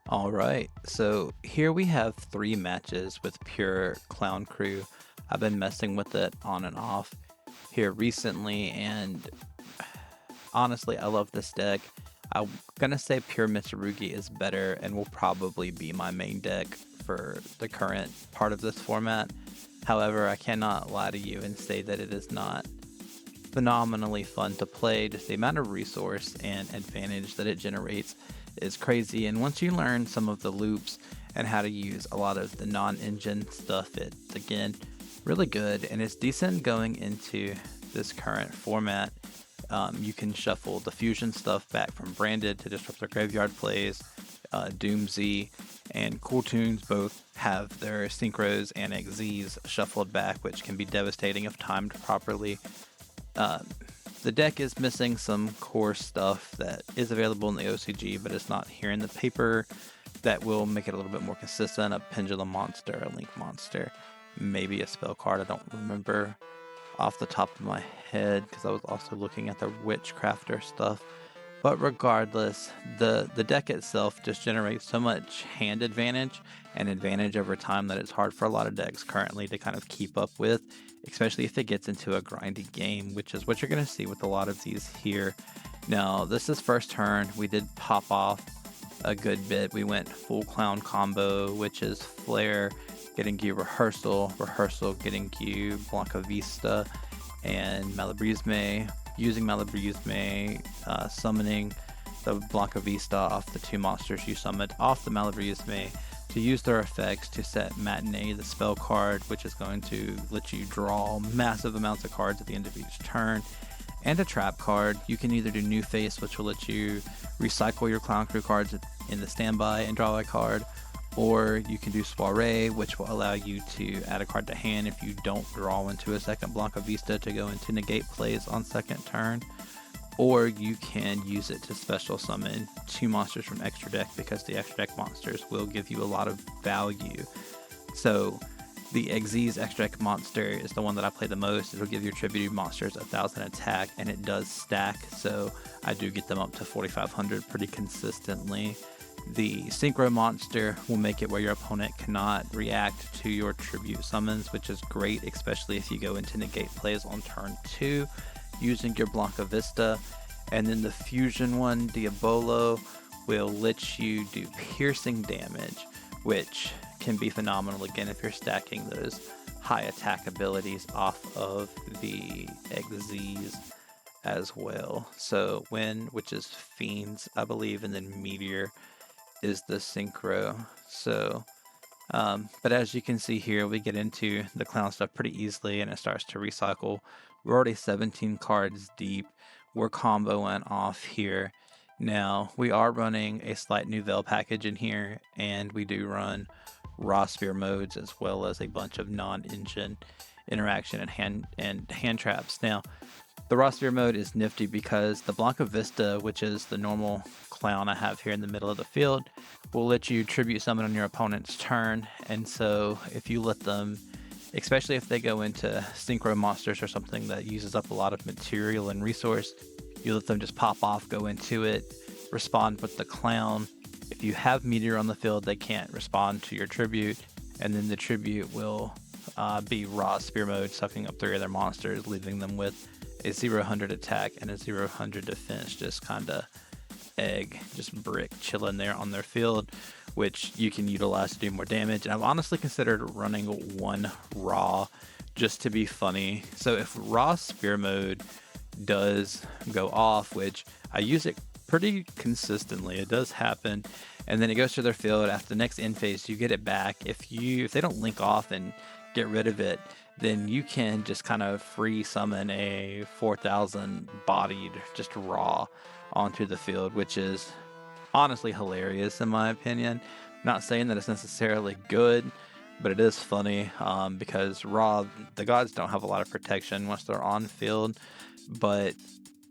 All right, so here we have three matches with pure Clown Crew. I've been messing with it on and off here recently, and honestly, I love this deck. I'm gonna say pure Mitsurugi is better and will probably be my main deck for the current part of this format. However, I cannot lie to you and say that it is not phenomenally fun to play. Just the amount of resource and advantage that it generates is crazy. And once you learn some of the loops and how to use a lot of the non-engine stuff, it's again really good and it's decent going into this current format. You can shuffle the fusion stuff back from branded to disrupt their graveyard plays. Doomsy and Cool Tunes both have their synchros and XZs shuffled back, which can be devastating if timed properly. uh, the deck is missing some core stuff that is available in the OCG, but it's not here in the paper. That will make it a little bit more consistent. A Pendulum monster, a Link monster, maybe a spell card. I don't remember off the top of my head because I was also looking at the Witchcrafter stuff. But regardless, the deck itself just generates so much hand advantage and advantage over time that it's hard for a lot of decks currently to kind of keep up with, especially if it gets into a grindy game, which is what you're going to see with a lot of these here. Now, this is first turn. We did pop off a good bit. We went full clown combo, which is Flare getting you Rehearsal, Rehearsal getting you Blanca Vista, and Malabrisme, using Malabrisme, summoning the Blanca Vista off the two monsters you summoned off the Malabrisme to use their effects to set Matinee, the spell card, which is going to let you draw massive amounts of cards at the end of each turn, and a trap card. You can either do New Face, which will let you recycle your Clown Crew cards in the standby and draw a card, or you can do Soiree, which will allow you to add a card to hand if you don't draw into a second Blanca Vista to go into negate plays on second turn. Or you can use it to special summon two monsters from extra deck because the extra deck monsters will give you a lot of value. So the Xyz extra deck monster is the one that I play the most. It'll give your attributed monsters 1,000 attack, and it does stack, so I do get them up to 4,500 pretty consistently. The Synchro monster will make it where your opponent cannot react to your tribute summons, which is great, especially if you go into negate plays on turn 2 using your Blanca Vista. And then the fusion one, Diabolo, will let you do piercing damage, which can be phenomenal again if you're stacking those high attack abilities off of the XZs as well. So Wind, which is Fiends, I believe, and then Meteor is the synchro. So but as you can see here, we get into the clown stuff pretty easily and it starts to recycle. We're already 17 cards deep. We're comboing off here. Now, we are running a slight new Veil package in here, and we do run raw sphere modes as well as a bunch of non-engine interaction and hand traps. Now, the raw sphere mode is nifty because the Blanca Vista, which is the normal clown I have here in the middle of the field, will let you tribute summon on your opponent's turn. And so if you let them, especially if they go into synchro monsters or something that uses up a lot of material and resource, you let them just pop off, go into it, respond with the clown. If you have Meteor on the field, they can't respond to your tribute, and then the tribute will be raw spear mode, sucking up 3 other monsters, leaving them with a 0-100 attack and a 0-100 defense, just kind of just brick chilling there on their field, which you can utilize to do more damage. And I've honestly considered running one raw just to be funny. So if raw spear mode does go off, which I use it pretty consistently, it does happen, and then it goes to their field after the next end phase, you get it back. If they don't link off and get rid of it, then you can just kind of free summon a 4,000 bodied just raw onto the field, which is honestly hilarious in my opinion. Not saying that it's necessarily good, but it is funny because raw, the gods don't have a lot of protection once they're on field, but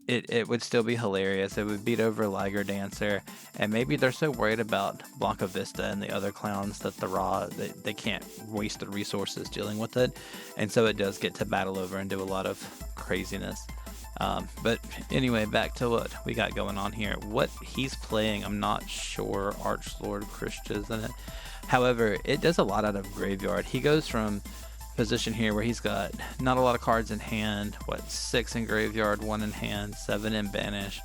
it would still be hilarious. It would beat over Liger Dancer, and maybe they're so worried about Blanca Vista and the other clowns that the raw, they can't waste the resources dealing with it, and so it does get to battle over and do a lot of craziness. But anyway, back to what we got going on here. What he's playing, I'm not sure. Archlord Christian's in it. However, it does a lot out of graveyard. He goes from position here where he's got not a lot of cards in hand. What, 6 in graveyard, 1 in hand, 7 in banish,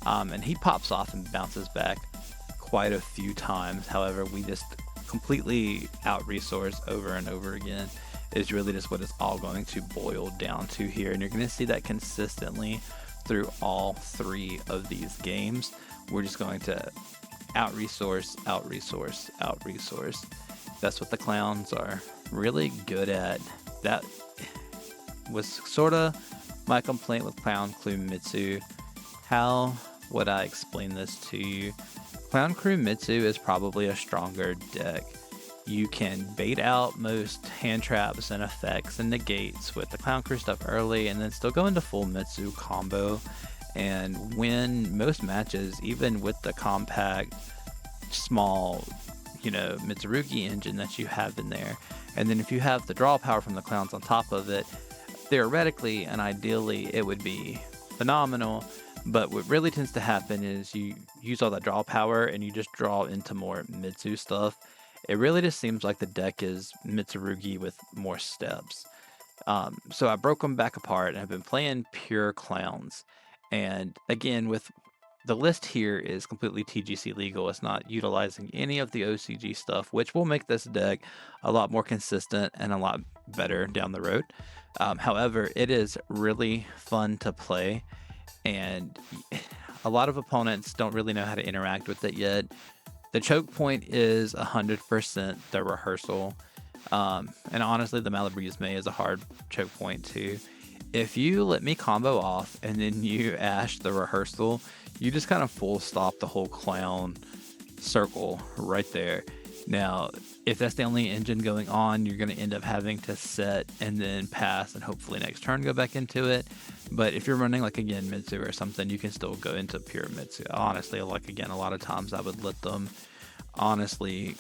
and he pops off and bounces back quite a few times. However, we just completely out resource over and over again is really just what it's all going to boil down to here. And you're going to see that consistently through all 3 of these games. We're just going to out resource, out resource, out resource. That's what the clowns are really good at. That was sort of my complaint with Clown Crew Mitsu. How would I explain this to you? Clown Crew Mitsu is probably a stronger deck. You can bait out most hand traps and effects and negates with the Clown Crew stuff early and then still go into full Mitsu combo and win most matches, even with the compact, small, Mitsurugi engine that you have in there. And then if you have the draw power from the clowns on top of it, theoretically and ideally it would be phenomenal. But what really tends to happen is you use all that draw power and you just draw into more Mitsu stuff. It really just seems like the deck is Mitsurugi with more steps. So I broke them back apart and I've been playing pure clowns. And again, with the list here is completely TGC legal. It's not utilizing any of the OCG stuff, which will make this deck a lot more consistent and a lot better down the road. However, it is really fun to play, and a lot of opponents don't really know how to interact with it yet. The choke point is 100% the rehearsal. And honestly, the Malabrisme is a hard choke point too. If you let me combo off and then you ash the rehearsal, you just kind of full stop the whole clown circle right there. Now, if that's the only engine going on, you're going to end up having to set and then pass and hopefully next turn go back into it. But if you're running like again Mitsu or something, you can still go into pure Mitsu. Honestly, like again, a lot of times I would let them honestly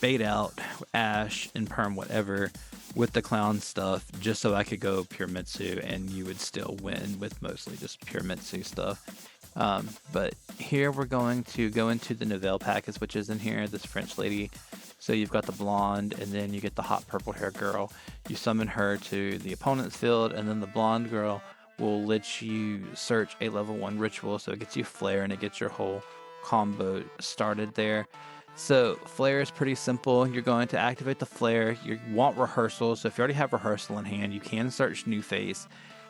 bait out Ash and Perm whatever with the clown stuff just so I could go pure Mitsu and you would still win with mostly just pure Mitsu stuff. But here we're going to go into the Nouvelle package, which is in here, this French lady. So you've got the blonde, and then you get the hot purple hair girl. You summon her to the opponent's field, and then the blonde girl will let you search a level 1 ritual. So it gets you Flare, and it gets your whole combo started there. So Flare is pretty simple. You're going to activate the Flare. You want Rehearsal. So if you already have Rehearsal in hand, you can search New Face.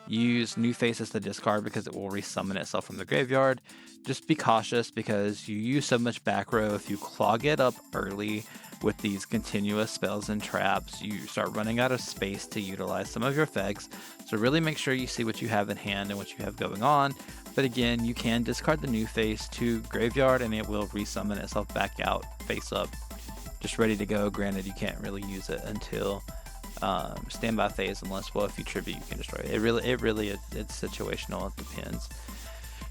Use New Face as the discard because it will resummon itself from the graveyard. Just be cautious because you use so much back row. If you clog it up early with these continuous spells and traps, you start running out of space to utilize some of your effects. So really make sure you see what you have in hand and what you have going on. But again, you can discard the New Face to graveyard and it will resummon itself back out face up, just ready to go. Granted, you can't really use it until standby phase unless, well, if you tribute you can destroy it. It's situational. It depends.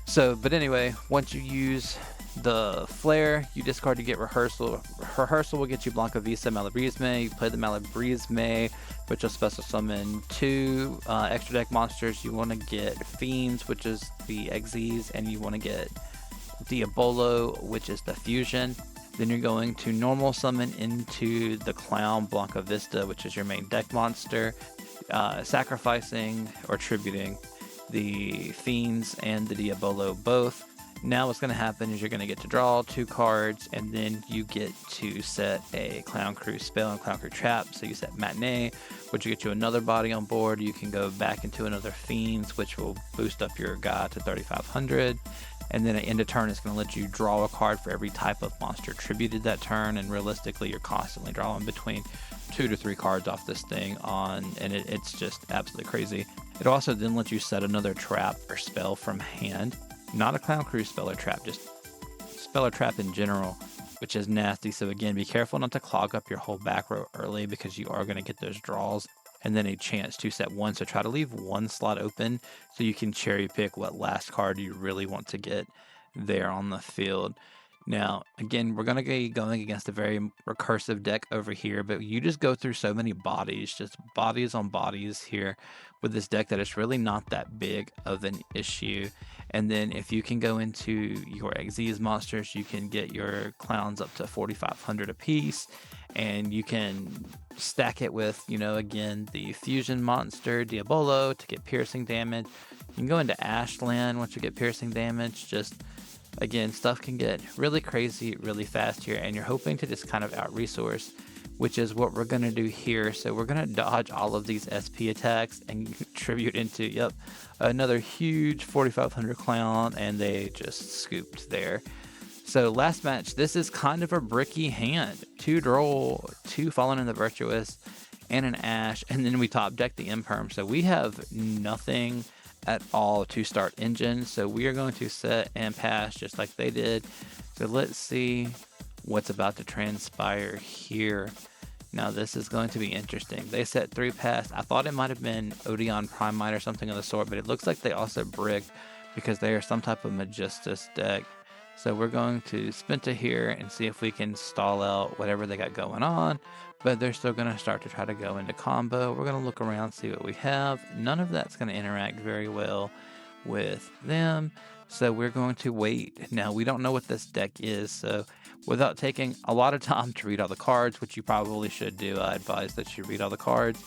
So but anyway, once you use the Flare, you discard to get Rehearsal. Rehearsal will get you Blanca Vista Malabrisme. You play the Malabrisme, which will special summon 2 extra deck monsters. You want to get Fiends, which is the Xyz, and you want to get Diabolo, which is the Fusion. Then you're going to normal summon into the Clown Blanca Vista, which is your main deck monster, sacrificing or tributing the Fiends and the Diabolo both. Now what's going to happen is you're going to get to draw 2 cards, and then you get to set a Clown Crew spell and Clown Crew trap. So you set Matinee, which will get you another body on board. You can go back into another Fiends, which will boost up your guy to 3,500. And then at end of turn, it's going to let you draw a card for every type of monster tributed that turn. And realistically, you're constantly drawing between 2 to 3 cards off this thing and it's just absolutely crazy. It also then lets you set another trap or spell from hand. Not a Clown Crew spell or trap, just spell or trap in general, which is nasty. So again, be careful not to clog up your whole back row early because you are going to get those draws and then a chance to set 1. So try to leave 1 slot open so you can cherry pick what last card you really want to get there on the field. Now, again, we're gonna be going against a very recursive deck over here, but you just go through so many bodies, just bodies on bodies here with this deck that it's really not that big of an issue. And then if you can go into your Xyz monsters, you can get your clowns up to 4,500 apiece, and you can stack it with, again, the fusion monster Diabolo to get piercing damage. You can go into Ashland once you get piercing damage. Just again, stuff can get really crazy really fast here, and you're hoping to just kind of out resource, which is what we're going to do here. So we're going to dodge all of these SP attacks and contribute into, yep, another huge 4,500 clown, and they just scooped there. So last match, this is kind of a bricky hand. 2 Droll, 2 Fallen in the Virtuous, and an Ash, and then we top deck the Imperm. So we have nothing at all to start engine. So we are going to set and pass just like they did. So let's see what's about to transpire here. Now this is going to be interesting. They set 3 pass. I thought it might have been Odeon Primite or something of the sort, but it looks like they also bricked because they are some type of Magistus deck. So we're going to Spenta here and see if we can stall out whatever they got going on, but they're still going to start to try to go into combo. We're going to look around, see what we have. None of that's going to interact very well with them, so we're going to wait. Now, we don't know what this deck is, so without taking a lot of time to read all the cards, which you probably should do, I advise that you read all the cards.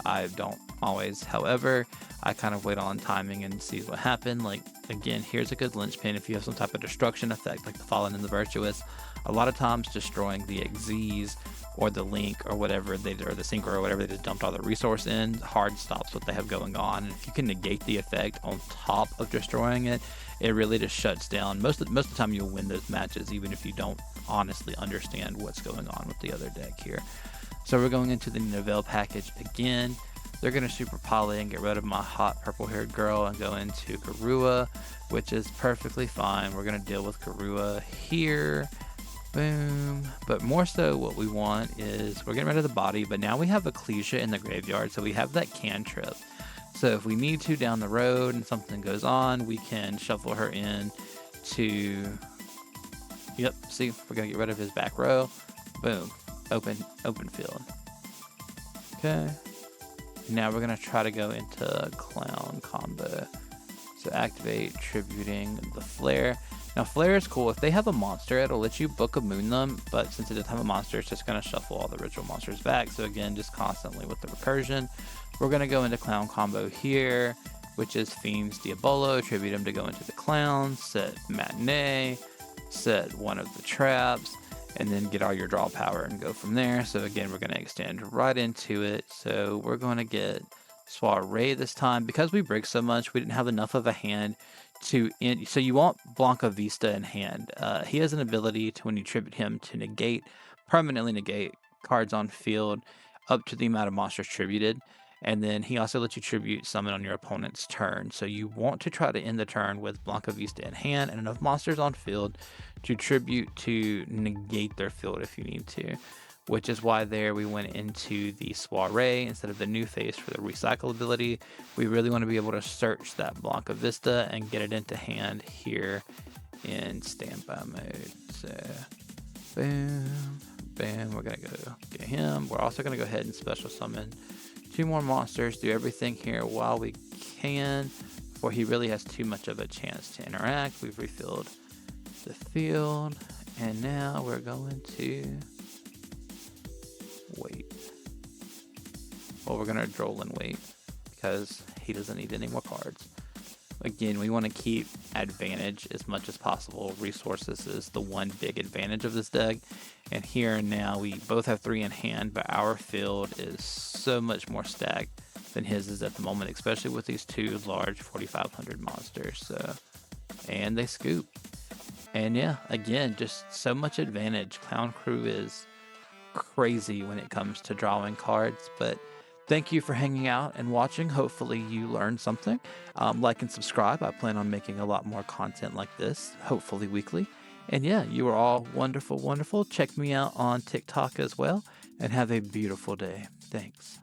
I don't always. However, I kind of wait on timing and see what happened. Like, again, here's a good linchpin if you have some type of destruction effect, like the Fallen and the Virtuous. A lot of times destroying the Xyz or the Link or whatever or the Synchro or whatever they just dumped all the resource in, hard stops what they have going on. And if you can negate the effect on top of destroying it, it really just shuts down. Most of the time you'll win those matches, even if you don't honestly understand what's going on with the other deck here. So we're going into the Novell package again. They're going to Super Poly and get rid of my hot purple-haired girl and go into Garua, which is perfectly fine. We're going to deal with Garua here. Boom. But more so what we want is we're getting rid of the body, but now we have Ecclesia in the graveyard, so we have that cantrip. So if we need to down the road and something goes on, we can shuffle her in to... Yep, see, we're going to get rid of his back row. Boom. Open field. Okay. Now we're gonna try to go into clown combo. So activate tributing the flare. Now flare is cool. If they have a monster, it'll let you Book of Moon them, but since it doesn't have a monster, it's just gonna shuffle all the ritual monsters back. So again, just constantly with the recursion. We're gonna go into clown combo here, which is Fiends Diabolo, tribute him to go into the clown, set Matinee, set one of the traps, and then get all your draw power and go from there. So again, we're going to extend right into it. So we're going to get Soiree this time. Because we break so much, we didn't have enough of a hand to end. So you want Blanca Vista in hand. He has an ability to, when you tribute him, to permanently negate cards on field up to the amount of monsters tributed. And then he also lets you tribute summon on your opponent's turn. So you want to try to end the turn with Blanca Vista in hand and enough monsters on field to tribute to negate their field if you need to. Which is why there we went into the Soiree instead of the new face for the recycle ability. We really want to be able to search that Blanca Vista and get it into hand here in standby mode. So boom, bam, we're going to go get him. We're also going to go ahead and special summon 2 more monsters, do everything here while we can before he really has too much of a chance to interact. We've refilled the field, and now we're going to wait. Well, we're going to droll and wait because he doesn't need any more cards. Again, we want to keep advantage as much as possible. Resources is the one big advantage of this deck. And here and now, we both have 3 in hand, but our field is so much more stacked than his is at the moment, especially with these 2 large 4,500 monsters. So, and they scoop. And yeah, again, just so much advantage. Clown Crew is crazy when it comes to drawing cards, but thank you for hanging out and watching. Hopefully you learned something. Like and subscribe. I plan on making a lot more content like this, hopefully weekly. And yeah, you are all wonderful, wonderful. Check me out on TikTok as well, and have a beautiful day. Thanks.